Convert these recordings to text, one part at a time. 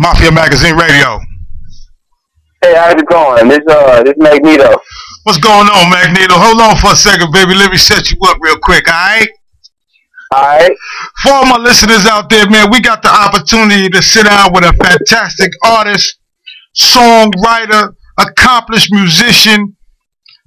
Mafia Magazine Radio. Hey, how's it going? This Magnedo. What's going on, Magnedo? Hold on for a second, baby. Let me set you up real quick, alright? Alright. For all my listeners out there, man, we got the opportunity to sit down with a fantastic artist, songwriter, accomplished musician,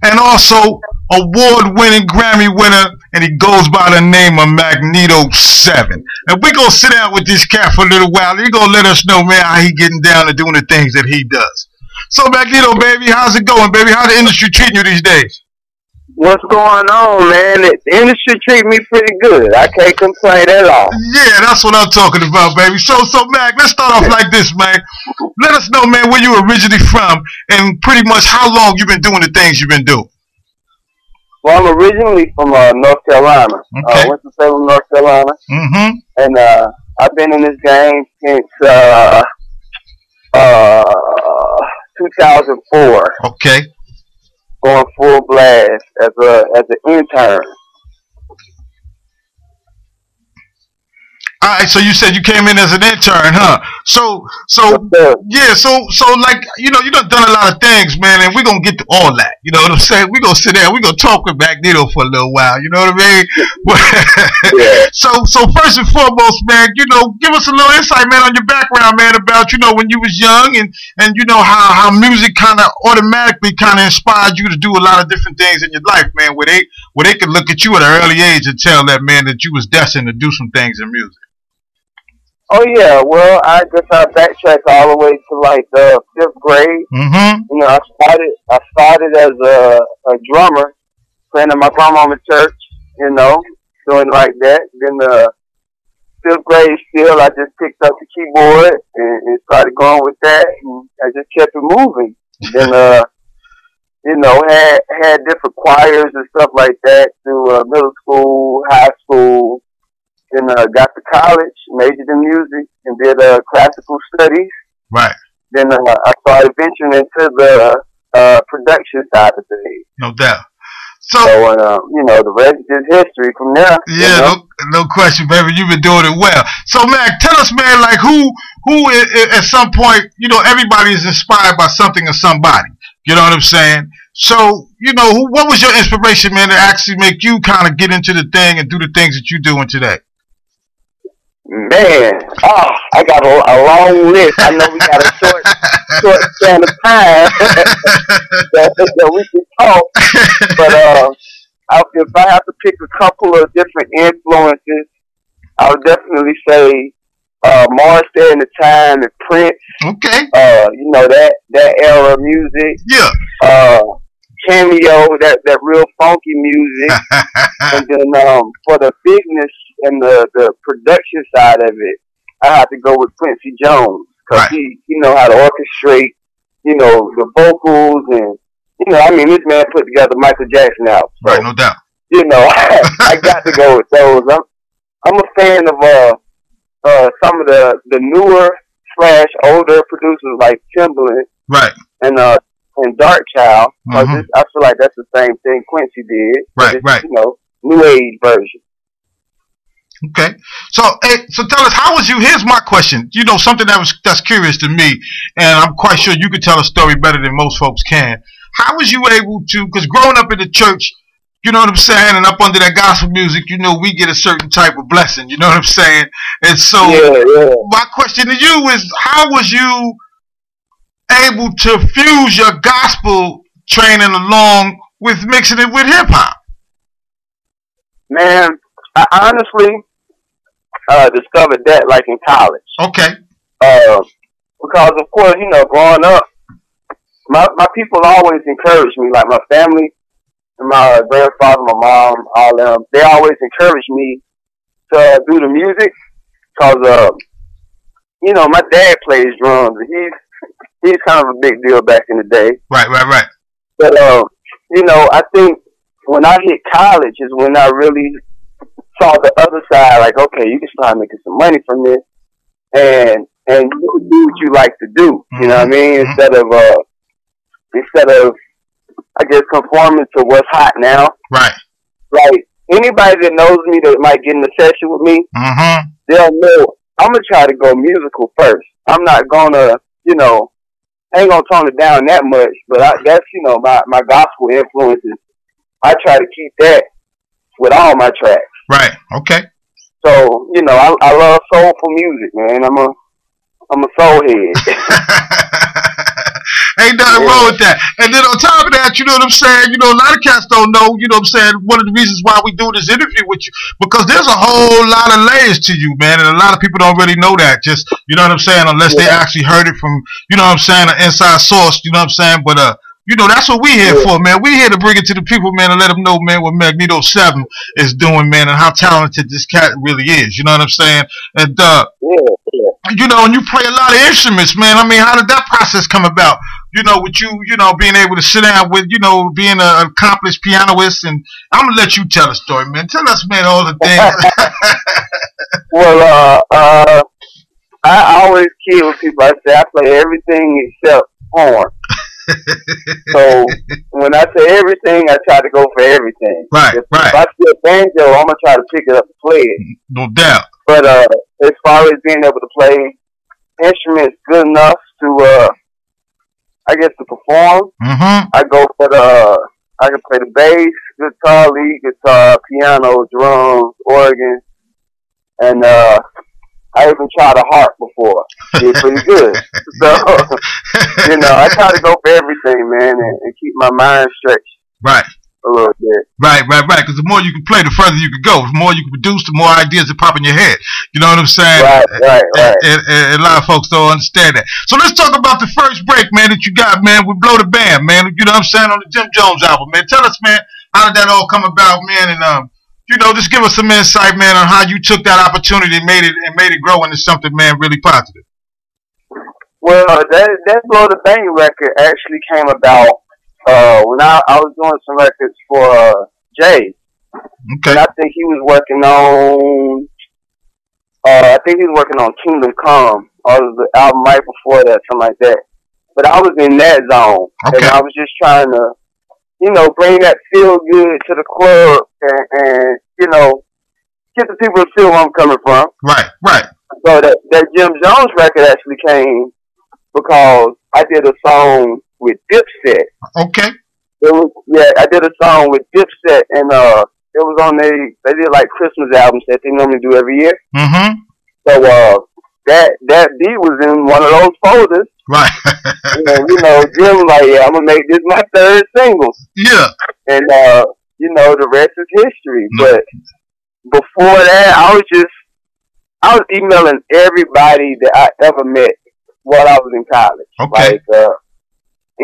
and also award-winning Grammy winner, and he goes by the name of MAGNEDO7. And we're going to sit down with this cat for a little while. He's going to let us know, man, how he getting down and doing the things that he does. So, Magnedo, baby, how's it going, baby? How the industry treating you these days? What's going on, man? The industry treat me pretty good. I can't complain at all. Yeah, that's what I'm talking about, baby. So, Mag, let's start off like this, man. Let us know, man, where you originally from and pretty much how long you've been doing the things you've been doing. Well, I'm originally from North Carolina. Okay. Winston-Salem, North Carolina. Mm-hmm. And I've been in this game since 2004. Okay. Going full blast as an intern. All right, so you said you came in as an intern, huh? So yeah, so like, you know, you done a lot of things, man, and we're gonna get to all that. You know what I'm saying? We're gonna sit there, we're gonna talk with Magnedo for a little while, you know what I mean? Yeah. So first and foremost, man, you know, give us a little insight, man, on your background, man, about, you know, when you was young and you know how music kinda automatically kinda inspired you to do a lot of different things in your life, man, where they could look at you at an early age and tell that, man, that you was destined to do some things in music. Oh yeah, well, I guess I backtrack all the way to like the 5th grade. Mm-hmm. You know, I started as a drummer, playing in my grandmama's church. You know, doing like that. Then the 5th grade, still, I just picked up the keyboard and started going with that, and I just kept it moving. Then, you know, had different choirs and stuff like that through middle school, high school. Then got to college, majored in music, and did classical studies. Right. Then I started venturing into the production side of things. No doubt. So you know, the rest is history from there. Yeah, you know? no question, baby. You've been doing it well. So, Mag, tell us, man, like who at some point, you know, everybody is inspired by something or somebody. You know what I'm saying? So, you know, what was your inspiration, man, to actually make you kind of get into the thing and do the things that you're doing today? Man, I got a long list. I know we got a short span of time that we can talk. But if I have to pick a couple of different influences, I would definitely say Morrissey and the Time and Prince. Okay. You know, that era of music. Yeah. Cameo, that real funky music. And then for the business and the production side of it, I have to go with Quincy Jones, because he know how to orchestrate, you know, the vocals, and you know, I mean, this man put together Michael Jackson albums. So, right, no doubt. You know, I got to go with those. I'm a fan of some of the newer / older producers like Timbaland, right, and Darkchild. Mm-hmm. I feel like that's the same thing Quincy did. Right, right. You know, new age version. Okay, so tell us, how was you? Here's my question. You know, something that's curious to me, and I'm quite sure you could tell a story better than most folks can. How was you able to? Because growing up in the church, you know what I'm saying, and up under that gospel music, you know, we get a certain type of blessing. You know what I'm saying? And so, my question to you is, how was you able to fuse your gospel training along with mixing it with hip hop? Man, I honestly discovered that like in college. Okay. Because of course, you know, growing up, my people always encouraged me, like my family, and my grandfather, my mom, all of them. They always encouraged me to do the music, because you know, my dad plays drums, and he's kind of a big deal back in the day. Right. But you know, I think when I hit college is when I really saw the other side, like, okay, you can start making some money from this, and you can do what you like to do. You know what I mean? Instead of I guess conforming to what's hot now. Right. Like anybody that knows me that might get in a session with me, they'll know I'm gonna try to go musical first. I'm not gonna, you know, I ain't gonna tone it down that much. But that's, you know, my gospel influences. I try to keep that with all my tracks. Right. Okay. So, you know, I love soulful music, man. I'm a soul head. Ain't nothing wrong with that. And then on top of that, you know what I'm saying? You know, a lot of cats don't know, you know what I'm saying, one of the reasons why we do this interview with you, because there's a whole lot of layers to you, man, and a lot of people don't really know that. Just, you know what I'm saying, unless they actually heard it from, you know what I'm saying, an inside source, you know what I'm saying? But you know, that's what we here for, man. We here to bring it to the people, man, and let them know, man, what Magnedo7 is doing, man, and how talented this cat really is. You know what I'm saying? And you know, and you play a lot of instruments, man. I mean, how did that process come about? You know, with you know, being able to sit down with, you know, being an accomplished pianist, and I'm gonna let you tell the story, man. Tell us, man, all the things. Well, I always kid with people. I say I play everything except horn. So when I say everything, I try to go for everything. Right, if I see a banjo, I'm gonna try to pick it up and play it. No doubt. But as far as being able to play instruments good enough to, I guess, to perform, I go for I can play the bass, guitar, lead guitar, piano, drums, organ, and I even tried a harp before. Did pretty good. So, you know, I try to go for everything, man, and keep my mind stretched. Right. A little bit. Right. Because the more you can play, the further you can go. The more you can produce, the more ideas that pop in your head. You know what I'm saying? Right. And a lot of folks don't understand that. So let's talk about the first break, man, that you got, man, with Blow the Band, man. You know what I'm saying? On the Jim Jones album, man. Tell us, man, how did that all come about, man? And you know, just give us some insight, man, on how you took that opportunity and made it grow into something, man, really positive. Well, that Blow the Bang record actually came about when I was doing some records for Jay. Okay. And I think he was working on Kingdom Come, or the album right before that, something like that. But I was in that zone, and I was just trying to, you know, bring that feel good to the club, and you know, get the people to feel where I'm coming from. Right. So that Jim Jones record actually came because I did a song with Dipset. Okay. I did a song with Dipset, and it was on they did like Christmas albums that they normally do every year. So that beat was in one of those folders. Right. And you know, Jim was like, yeah, I'm gonna make this my third single. Yeah. And you know, the rest is history. But before that, I was emailing everybody that I ever met while I was in college. Okay. Like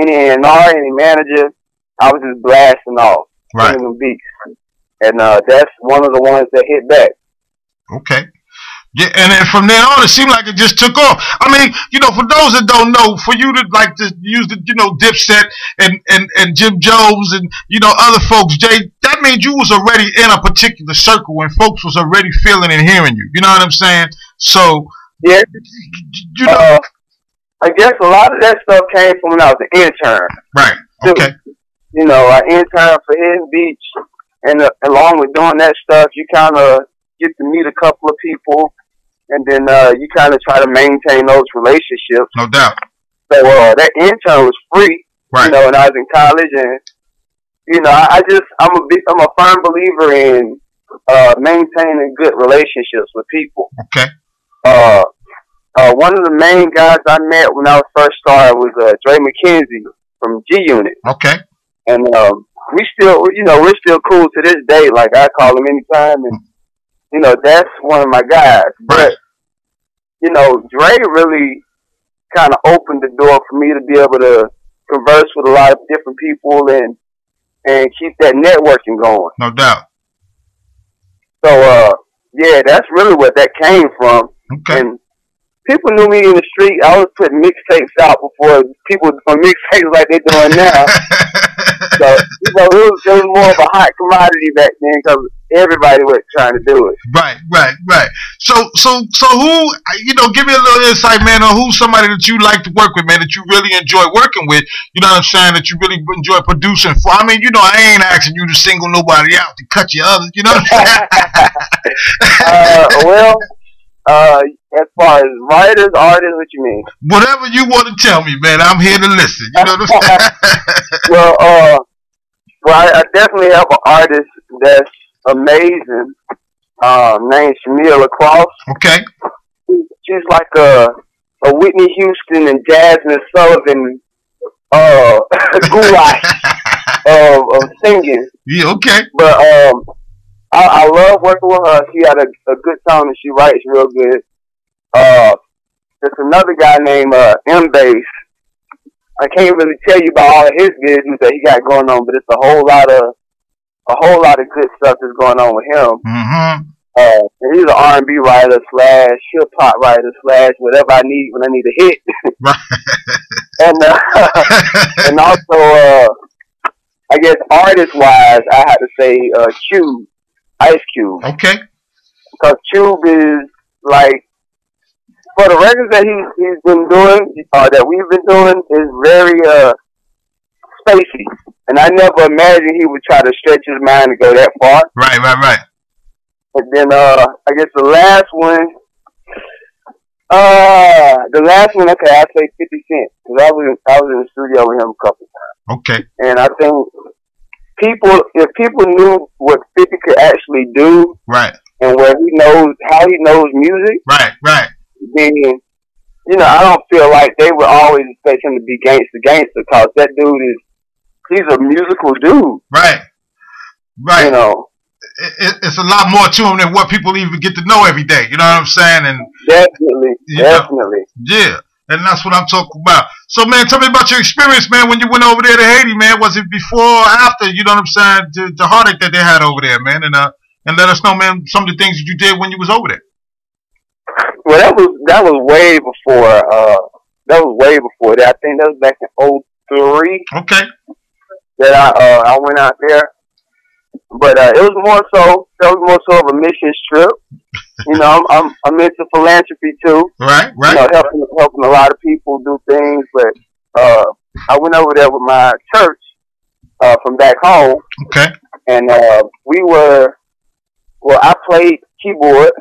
any A&R, any manager, I was just blasting off. Right. Singing them beats. And that's one of the ones that hit back. Okay. Yeah, and then from then on, it seemed like it just took off. I mean, you know, for those that don't know, for you to like to use the, you know, Dipset and Jim Jones and, you know, other folks, Jay, that means you was already in a particular circle and folks was already feeling and hearing you. You know what I'm saying? So, yeah, you know, I guess a lot of that stuff came from when I was an intern. Right. Okay. You know, I interned for Hidden Beach, and along with doing that stuff, you kind of get to meet a couple of people, and then you kind of try to maintain those relationships. No doubt. So that intern was free, right? You know, when I was in college, and you know, I'm a firm believer in maintaining good relationships with people. Okay. One of the main guys I met when I was first started was Dre McKenzie from G Unit. Okay. And we're still cool to this day. Like, I call him anytime, and you know, that's one of my guys. But you know, Dre really kind of opened the door for me to be able to converse with a lot of different people and keep that networking going. No doubt. So yeah, that's really what that came from. Okay. And people knew me in the street. I was putting mixtapes out before people on mixtapes like they're doing now. So, you know, it was more of a hot commodity back then because everybody was trying to do it. Right. So who, you know, give me a little insight, man, on who's somebody that you like to work with, man, that you really enjoy working with, you know what I'm saying, that you really enjoy producing for. I mean, you know, I ain't asking you to single nobody out to cut your others, you know what I'm saying? Well, As far as writers, artists, what you mean? Whatever you want to tell me, man. I'm here to listen. You know what I'm saying? Well, I definitely have an artist that's amazing. Named Shamia LaCrosse. Okay. She's like a Whitney Houston and Jasmine Sullivan goulash of singing. Yeah, okay. But I love working with her. She had a good tone and she writes real good. There's another guy named M-Bass. I can't really tell you about all of his business that he got going on, but it's a whole lot of good stuff that's going on with him. Mm-hmm. And he's an R&B writer / hip hop writer / whatever I need when I need a hit. And also I guess artist wise, I had to say Cube, Ice Cube. Okay. Because Cube is like, for the records that he's been doing, that we've been doing, is very spacey. And I never imagined he would try to stretch his mind to go that far. Right. And then I guess the last one, okay, I'd say 50 Cent. Because I was in the studio with him a couple times. Okay. And I think if people knew what 50 could actually do, right, and how he knows music, right, then, you know, I don't feel like they would always expect him to be gangster, because that dude he's a musical dude. Right. You know. It's a lot more to him than what people even get to know every day. You know what I'm saying? And definitely. Yeah. And that's what I'm talking about. So, man, tell me about your experience, man, when you went over there to Haiti, man. Was it before or after, you know what I'm saying, the heartache that they had over there, man? And let us know, man, some of the things that you did when you was over there. Well, that was way before. I think that was back in 2003. Okay. That I went out there, but it was more so of a mission trip. You know, I'm into philanthropy too. Right. You know, helping a lot of people do things. But I went over there with my church from back home. Okay. And I played keyboard.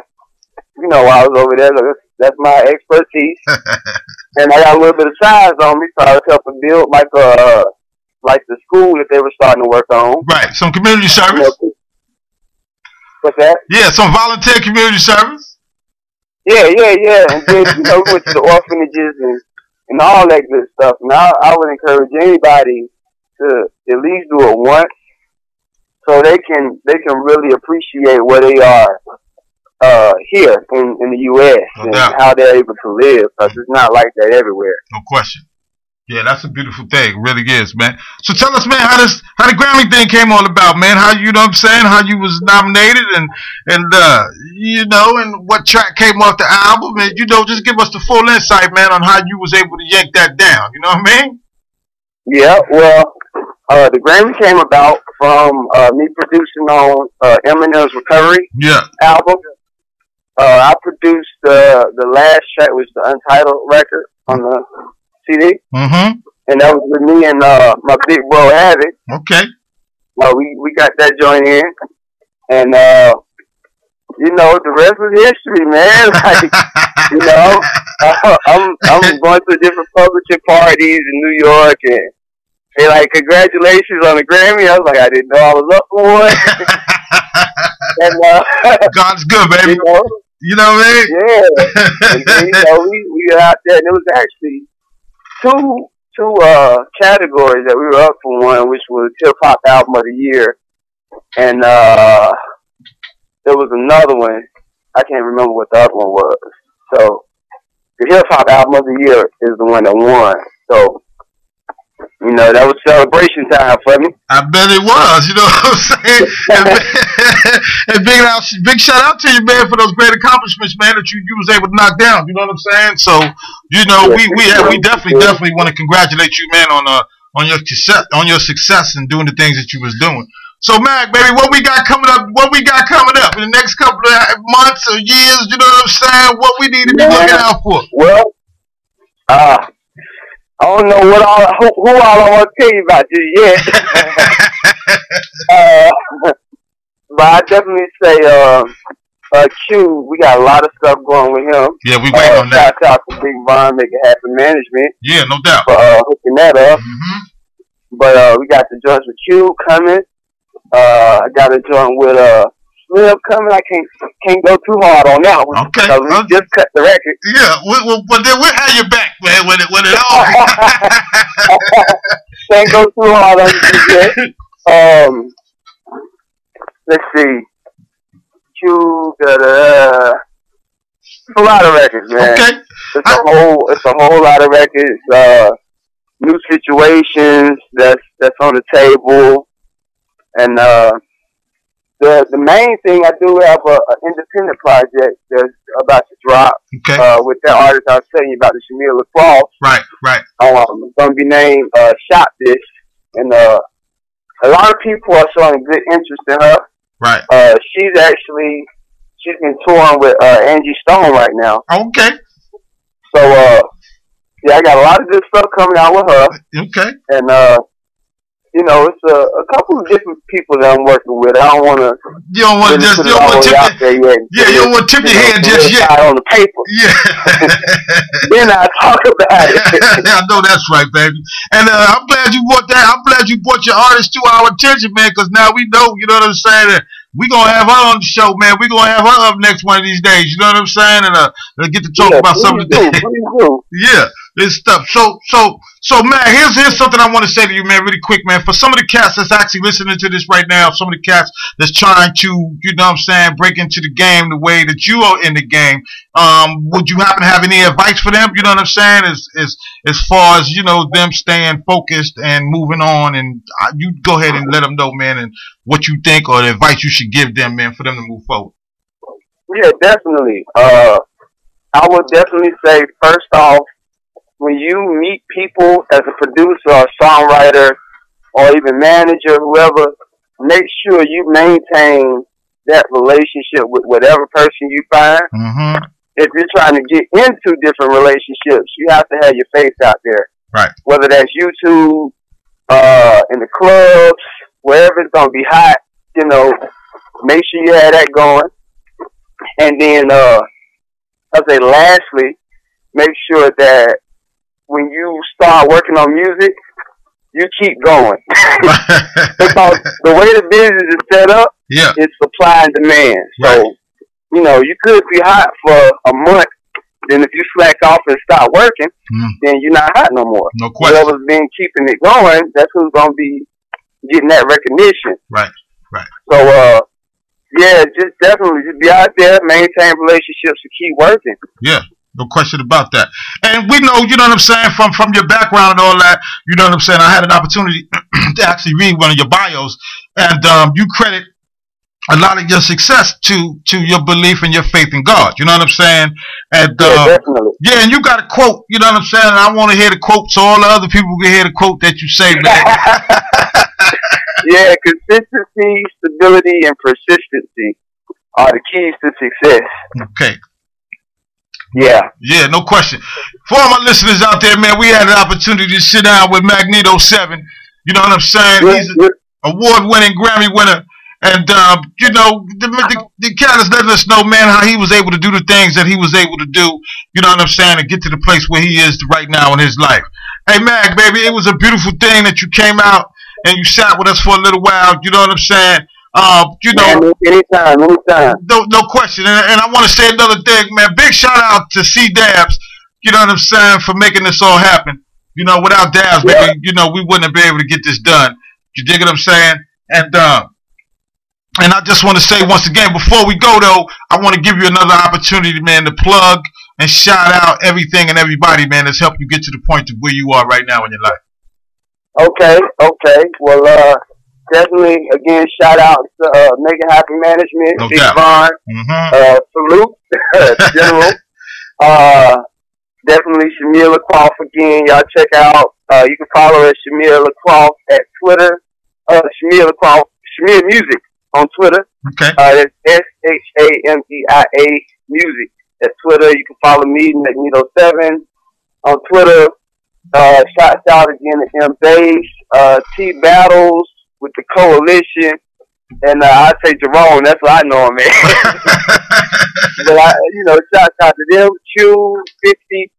You know, while I was over there, that's my expertise. And I got a little bit of size on me, so I was helping build like the school that they were starting to work on. Right, some community service. What's that? Yeah, some volunteer community service. Yeah. And then, you know, we went to the orphanages and all that good stuff. And I would encourage anybody to at least do it once, so they can really appreciate where they are here in the U.S. and how they're able to live, because it's not like that everywhere. No question. Yeah, that's a beautiful thing. It really is, man. So tell us, man, how the Grammy thing came all about, man. How, you know what I'm saying, how you was nominated and you know, and what track came off the album, and, you know, just give us the full insight, man, on how you was able to yank that down. You know what I mean? Yeah, well, the Grammy came about from me producing on Eminem's Recovery album. I produced the last track, which was the Untitled record on the CD. Mm-hmm. And that was with me and my big bro Havoc. Okay. We got that joint in, and you know, the rest was history, man. Like, you know, I'm going to different publishing parties in New York, and they like, congratulations on the Grammy. I was like, I didn't know I was up for one. And God's good, baby. You know what I mean? Yeah. And then, you know, we got out there, and it was actually two categories that we were up for one, which was Hip Hop Album of the Year, and there was another one. I can't remember what the other one was. So the Hip Hop Album of the Year is the one that won. So, you know, that was celebration time for me. I bet it was, you know what I'm saying? And big shout out to you, man, for those great accomplishments, man, that you was able to knock down. You know what I'm saying? So, you know, we definitely want to congratulate you, man, on your success in doing the things that you was doing. So, Mag, baby, what we got coming up in the next couple of months or years, you know what I'm saying? What we need to be looking out for? Well, I don't know who all I want to tell you about just yet. But I definitely say Q, we got a lot of stuff going with him. Yeah, we waiting on that. Shout out to Big Von, Make It Happen Management. Yeah, no doubt. For hooking that up. But we got the joints with Q coming. I got a joint with Slim coming. I can't go too hard on that one. Okay. Because we just cut the record. Yeah, but then we'll have your back, man, when it all. Can't go too hard on it yet. Let's see. Q got a lot of records, man. Okay. It's a whole lot of records. New situations that's on the table, and the main thing, I do have a independent project that's about to drop. Okay. With that artist I was telling you about, the Shamir Lacrosse. Right. It's gonna be named Shop This, and a lot of people are showing good interest in her. Right. She's been touring with Angie Stone right now. Okay. So yeah, I got a lot of good stuff coming out with her. Okay. And it's a couple of different people that I'm working with. I don't want to. You don't want to tip your hand just yet. On the paper. Yeah. Then I talk about it. I know that's right, baby. And I'm glad you brought that. I'm glad you brought your artist to our attention, man. Because now we know. You know what I'm saying? That we gonna have her on the show, man. We gonna have her up next one of these days. You know what I'm saying? And get to talk about some of the yeah. This stuff. So man, here's something I want to say to you, man, really quick, man. For some of the cats that's actually listening to this right now, some of the cats that's trying to, you know what I'm saying, break into the game the way that you are in the game, would you happen to have any advice for them? You know what I'm saying? As far as, them staying focused and moving on, and you go ahead and let them know, man, and what you think or the advice you should give them, man, for them to move forward. Yeah, definitely. I would definitely say, first off, when you meet people as a producer or songwriter or even manager, whoever, make sure you maintain that relationship with whatever person you find. If you're trying to get into different relationships, you have to have your face out there. Right. Whether that's YouTube, in the clubs, wherever it's going to be hot, make sure you have that going. And then, I'll say lastly, make sure that when you start working on music, you keep going. Because the way the business is set up, it's supply and demand. So, you could be hot for a month, then if you slack off and stop working, then you're not hot no more. No question. Whoever's been keeping it going, that's who's going to be getting that recognition. Right. So, just definitely just be out there, maintain relationships, and keep working. Yeah. No question about that. And we know, you know what I'm saying, from your background and all that, you know what I'm saying, I had an opportunity to actually read one of your bios, and you credit a lot of your success to your belief and your faith in God. You know what I'm saying? And definitely. Yeah, and you got a quote, you know what I'm saying, and I want to hear the quote so all the other people can hear the quote that you say, man. Yeah, consistency, stability, and persistency are the keys to success. Okay. Yeah, no question. For all my listeners out there, man, we had an opportunity to sit down with MaGNEDO7. You know what I'm saying? He's an award-winning Grammy winner. And, the cat is letting us know, man, how he was able to do the things that he was able to do, you know what I'm saying, and get to the place where he is right now in his life. Hey, Mag, baby, it was a beautiful thing that you came out and you sat with us for a little while, you know what I'm saying? Anytime. No question. And I want to say another thing, man. Big shout out to C Dabs, you know what I'm saying, for making this all happen. Without Dabs, baby, we wouldn't have been able to get this done. You dig what I'm saying? And I just want to say once again, before we go though, I want to give you another opportunity, man, to plug and shout out everything and everybody, man, that's helped you get to the point of where you are right now in your life. Okay. Well, definitely, again, shout out to Make It Happen Management, no Big doubt. Von, salute, General. Definitely Shamir Lacrosse again. Y'all check out, you can follow us, Shamir Lacrosse, at Twitter. Shamir Lacrosse, Shamir Music on Twitter. Okay. That's SHAMEIA Music at Twitter. You can follow me, MAGNEDO7, on Twitter. Shouts out again to M Bass, T Battles with the Coalition. And I say Jerome, that's what I know him, man. But shout out to them, Q, 50,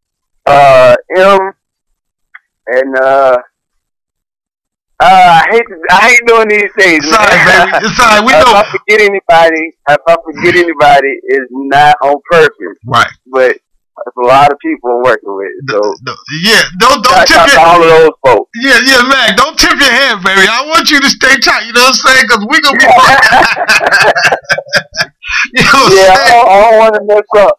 M, and I hate doing these things. It's alright, baby. It's alright. We know. If I forget anybody, it's not on purpose. Right. But there's a lot of people I'm working with. So yeah, don't tip your all of those folks. Yeah, man. Don't tip your hand, baby. I want you to stay tight. You know what I'm saying? Because we gonna be. You know what I'm saying? I don't want to mess up.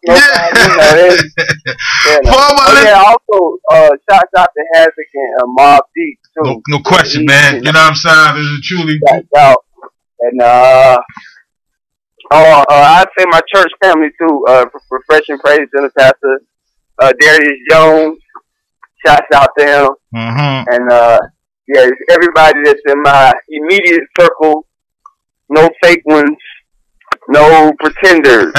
Also, shout out to Havoc and Mob Deep too. No question, man. You know what I'm saying? This is truly. Out. And I'd say my church family too. Refreshing Praise Center Pastor Darius Jones. Shouts out to him. And everybody that's in my immediate circle. No fake ones. No pretenders.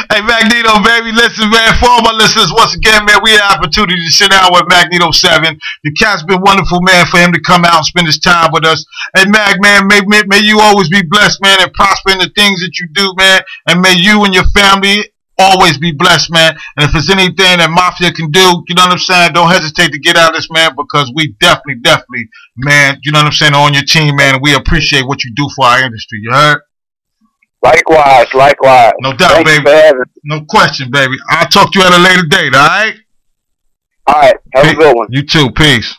Hey, Magneto, baby, listen, man, for all my listeners, once again, man, we had an opportunity to sit down with Magnedo7. The cat's been wonderful, man, for him to come out and spend his time with us. And Mag, man, may you always be blessed, man, and prosper in the things that you do, man. And may you and your family always be blessed, man. And if there's anything that Mafia can do, you know what I'm saying, don't hesitate to get out of this, man, because we definitely, man, you know what I'm saying, on your team, man. We appreciate what you do for our industry, you heard? Likewise. No doubt, baby. No question, baby. I'll talk to you at a later date, all right? All right. Have a good one. You too. Peace.